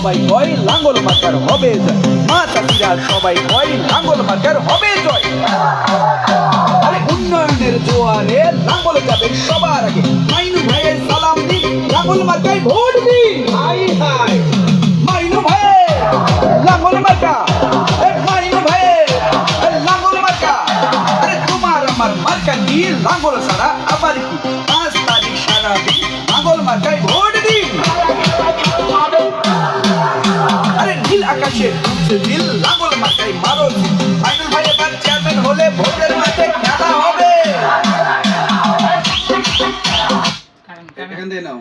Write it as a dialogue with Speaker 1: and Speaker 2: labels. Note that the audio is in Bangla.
Speaker 1: সবাই কয় লাঙ্গল মার্কার হবে জয়, মা চাষিরা সবাই কয় লাঙ্গল মার্কার হবে জয়। আরে উন্নয়নের জোয়ারে লাঙ্গল যাবে সবার আগে, মাইনু ভাইয়ের সালাম দিন, লাঙ্গল মার্কায় ভোট দিন। হাই হাই মাইনু ভাই লাঙ্গল মার্কা, মাইনু ভাই লাঙ্গল মার্কা। আরে তোমার আমার মার্কা কি, লাঙ্গল ছাড়া আবার কি, 5 তারিখ সারাদিন লাঙ্গল মার্কায় ভোট দিন। আরে নীল আকাশে উঠছে দিল, লাঙ্গল মার্কায় মারো দিল। মাইনু ভাই এবার চেয়ারম্যান হলে ভোটের মাঠে খেলা হবে। এখান দিয়ে নাও।